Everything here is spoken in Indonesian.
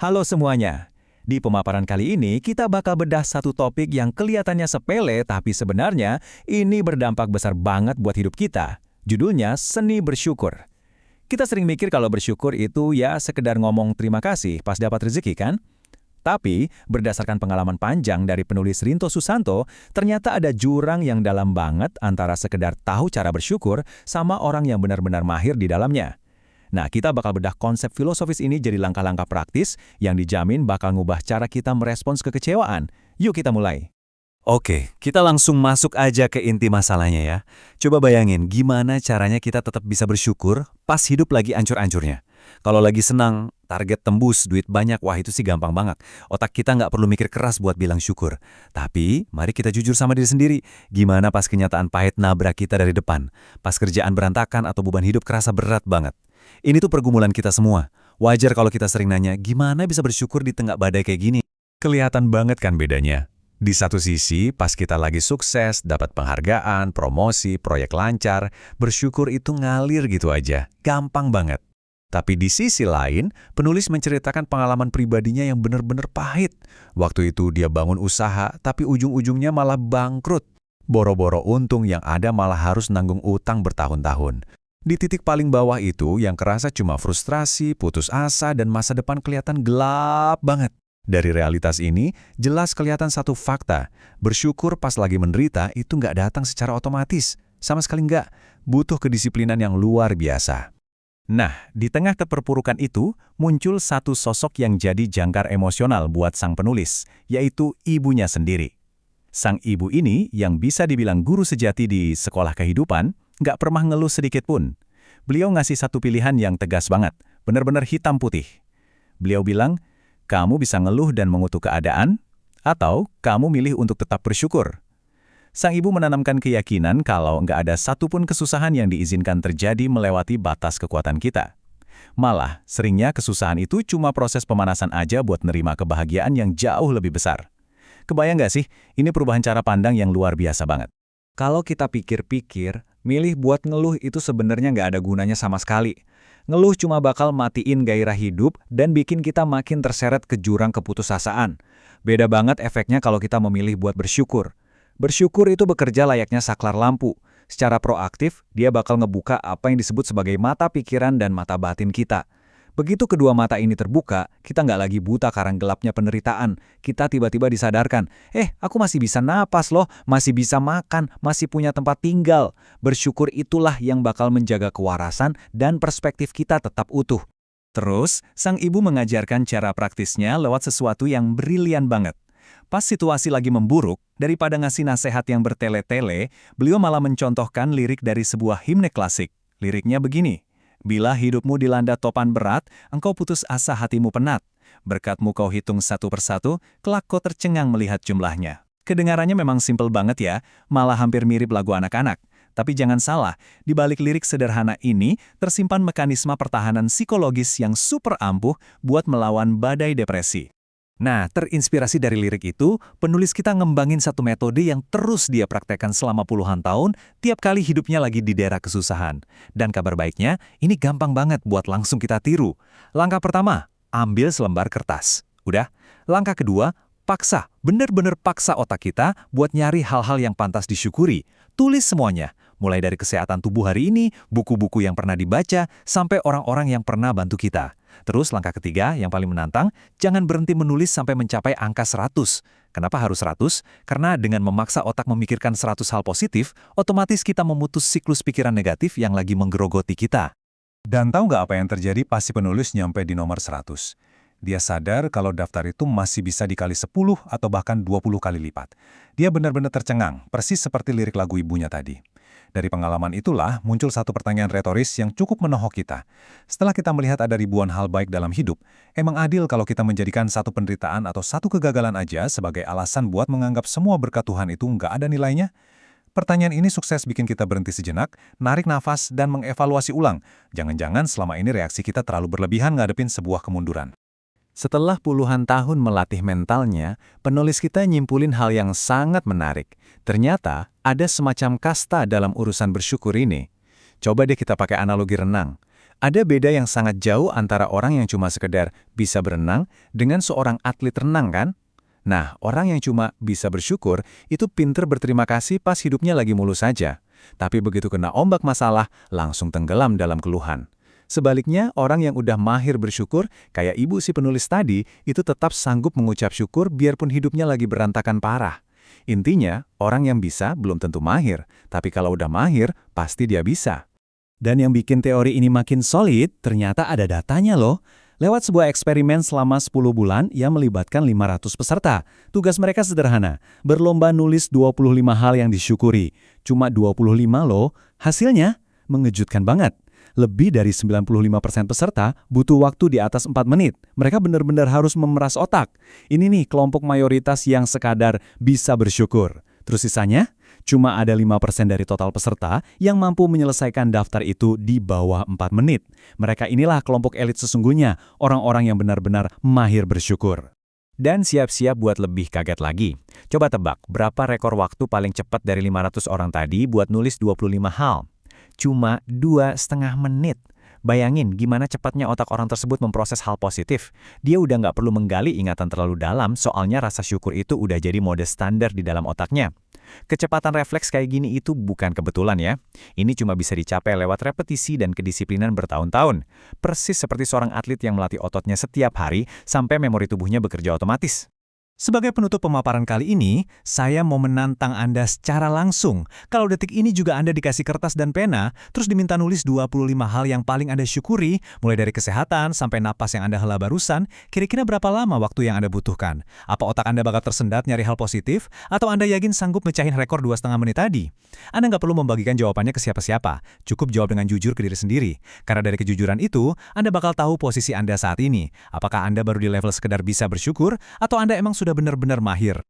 Halo semuanya. Di pemaparan kali ini, kita bakal bedah satu topik yang kelihatannya sepele, tapi sebenarnya ini berdampak besar banget buat hidup kita. Judulnya Seni Bersyukur. Kita sering mikir kalau bersyukur itu ya sekedar ngomong terima kasih pas dapat rezeki kan? Tapi, berdasarkan pengalaman panjang dari penulis Rinto Susanto, ternyata ada jurang yang dalam banget antara sekedar tahu cara bersyukur sama orang yang benar-benar mahir di dalamnya. Nah, kita bakal bedah konsep filosofis ini jadi langkah-langkah praktis yang dijamin bakal ngubah cara kita merespons kekecewaan. Yuk kita mulai. Oke, kita langsung masuk aja ke inti masalahnya ya. Coba bayangin gimana caranya kita tetap bisa bersyukur pas hidup lagi ancur-ancurnya. Kalau lagi senang, target tembus, duit banyak, wah itu sih gampang banget. Otak kita nggak perlu mikir keras buat bilang syukur. Tapi, mari kita jujur sama diri sendiri. Gimana pas kenyataan pahit nabrak kita dari depan? Pas kerjaan berantakan atau beban hidup kerasa berat banget? Ini tuh pergumulan kita semua. Wajar kalau kita sering nanya, gimana bisa bersyukur di tengah badai kayak gini? Kelihatan banget kan bedanya? Di satu sisi, pas kita lagi sukses, dapat penghargaan, promosi, proyek lancar, bersyukur itu ngalir gitu aja. Gampang banget. Tapi di sisi lain, penulis menceritakan pengalaman pribadinya yang benar-benar pahit. Waktu itu dia bangun usaha, tapi ujung-ujungnya malah bangkrut. Boro-boro untung yang ada malah harus nanggung utang bertahun-tahun. Di titik paling bawah itu, yang kerasa cuma frustrasi, putus asa, dan masa depan kelihatan gelap banget. Dari realitas ini, jelas kelihatan satu fakta. Bersyukur pas lagi menderita itu nggak datang secara otomatis. Sama sekali nggak. Butuh kedisiplinan yang luar biasa. Nah, di tengah keterpurukan itu, muncul satu sosok yang jadi jangkar emosional buat sang penulis, yaitu ibunya sendiri. Sang ibu ini, yang bisa dibilang guru sejati di sekolah kehidupan, nggak pernah ngeluh sedikit pun. Beliau ngasih satu pilihan yang tegas banget, benar-benar hitam putih. Beliau bilang, kamu bisa ngeluh dan mengutuk keadaan, atau kamu milih untuk tetap bersyukur. Sang ibu menanamkan keyakinan kalau nggak ada satupun kesusahan yang diizinkan terjadi melewati batas kekuatan kita. Malah, seringnya kesusahan itu cuma proses pemanasan aja buat nerima kebahagiaan yang jauh lebih besar. Kebayang nggak sih, ini perubahan cara pandang yang luar biasa banget. Kalau kita pikir-pikir, milih buat ngeluh itu sebenarnya nggak ada gunanya sama sekali. Ngeluh cuma bakal matiin gairah hidup dan bikin kita makin terseret ke jurang keputusasaan. Beda banget efeknya kalau kita memilih buat bersyukur. Bersyukur itu bekerja layaknya saklar lampu. Secara proaktif, dia bakal ngebuka apa yang disebut sebagai mata pikiran dan mata batin kita. Begitu kedua mata ini terbuka, kita nggak lagi buta karena gelapnya penderitaan. Kita tiba-tiba disadarkan, aku masih bisa napas loh, masih bisa makan, masih punya tempat tinggal. Bersyukur itulah yang bakal menjaga kewarasan dan perspektif kita tetap utuh. Terus, sang ibu mengajarkan cara praktisnya lewat sesuatu yang brilian banget. Pas situasi lagi memburuk, daripada ngasih nasihat yang bertele-tele, beliau malah mencontohkan lirik dari sebuah himne klasik. Liriknya begini, bila hidupmu dilanda topan berat, engkau putus asa hatimu penat. Berkatmu kau hitung satu persatu, kelak kau tercengang melihat jumlahnya. Kedengarannya memang simpel banget ya, malah hampir mirip lagu anak-anak. Tapi jangan salah, di balik lirik sederhana ini tersimpan mekanisme pertahanan psikologis yang super ampuh buat melawan badai depresi. Nah, terinspirasi dari lirik itu, penulis kita ngembangin satu metode yang terus dia praktekkan selama puluhan tahun, tiap kali hidupnya lagi di daerah kesusahan. Dan kabar baiknya, ini gampang banget buat langsung kita tiru. Langkah pertama, ambil selembar kertas. Udah. Langkah kedua, paksa, bener-bener paksa otak kita buat nyari hal-hal yang pantas disyukuri. Tulis semuanya, mulai dari kesehatan tubuh hari ini, buku-buku yang pernah dibaca, sampai orang-orang yang pernah bantu kita. Terus langkah ketiga yang paling menantang, jangan berhenti menulis sampai mencapai angka 100. Kenapa harus 100? Karena dengan memaksa otak memikirkan 100 hal positif, otomatis kita memutus siklus pikiran negatif yang lagi menggerogoti kita. Dan tahu nggak apa yang terjadi pas si penulis nyampe di nomor 100? Dia sadar kalau daftar itu masih bisa dikali 10 atau bahkan 20 kali lipat. Dia benar-benar tercengang, persis seperti lirik lagu ibunya tadi. Dari pengalaman itulah muncul satu pertanyaan retoris yang cukup menohok kita. Setelah kita melihat ada ribuan hal baik dalam hidup, emang adil kalau kita menjadikan satu penderitaan atau satu kegagalan aja sebagai alasan buat menganggap semua berkat Tuhan itu nggak ada nilainya? Pertanyaan ini sukses bikin kita berhenti sejenak, narik nafas, dan mengevaluasi ulang. Jangan-jangan selama ini reaksi kita terlalu berlebihan ngadepin sebuah kemunduran. Setelah puluhan tahun melatih mentalnya, penulis kita nyimpulin hal yang sangat menarik. Ternyata, ada semacam kasta dalam urusan bersyukur ini. Coba deh kita pakai analogi renang. Ada beda yang sangat jauh antara orang yang cuma sekedar bisa berenang dengan seorang atlet renang kan? Nah, orang yang cuma bisa bersyukur itu pinter berterima kasih pas hidupnya lagi mulus saja. Tapi begitu kena ombak masalah, langsung tenggelam dalam keluhan. Sebaliknya, orang yang udah mahir bersyukur, kayak ibu si penulis tadi, itu tetap sanggup mengucap syukur biarpun hidupnya lagi berantakan parah. Intinya, orang yang bisa belum tentu mahir, tapi kalau udah mahir, pasti dia bisa. Dan yang bikin teori ini makin solid, ternyata ada datanya loh. Lewat sebuah eksperimen selama 10 bulan yang melibatkan 500 peserta. Tugas mereka sederhana, berlomba nulis 25 hal yang disyukuri. Cuma 25 loh, hasilnya mengejutkan banget. Lebih dari 95% peserta butuh waktu di atas 4 menit. Mereka benar-benar harus memeras otak. Ini nih kelompok mayoritas yang sekadar bisa bersyukur. Terus sisanya? Cuma ada 5% dari total peserta yang mampu menyelesaikan daftar itu di bawah 4 menit. Mereka inilah kelompok elit sesungguhnya, orang-orang yang benar-benar mahir bersyukur. Dan siap-siap buat lebih kaget lagi. Coba tebak, berapa rekor waktu paling cepat dari 500 orang tadi buat nulis 25 hal? Cuma 2,5 menit. Bayangin gimana cepatnya otak orang tersebut memproses hal positif. Dia udah nggak perlu menggali ingatan terlalu dalam, soalnya rasa syukur itu udah jadi mode standar di dalam otaknya. Kecepatan refleks kayak gini itu bukan kebetulan ya. Ini cuma bisa dicapai lewat repetisi dan kedisiplinan bertahun-tahun. Persis seperti seorang atlet yang melatih ototnya setiap hari sampai memori tubuhnya bekerja otomatis. Sebagai penutup pemaparan kali ini, saya mau menantang Anda secara langsung. Kalau detik ini juga Anda dikasih kertas dan pena, terus diminta nulis 25 hal yang paling Anda syukuri, mulai dari kesehatan sampai napas yang Anda hela barusan, kira-kira berapa lama waktu yang Anda butuhkan? Apa otak Anda bakal tersendat nyari hal positif? Atau Anda yakin sanggup mecahin rekor 2,5 menit tadi? Anda nggak perlu membagikan jawabannya ke siapa-siapa. Cukup jawab dengan jujur ke diri sendiri. Karena dari kejujuran itu, Anda bakal tahu posisi Anda saat ini. Apakah Anda baru di level sekedar bisa bersyukur, atau Anda emang sudah benar-benar mahir?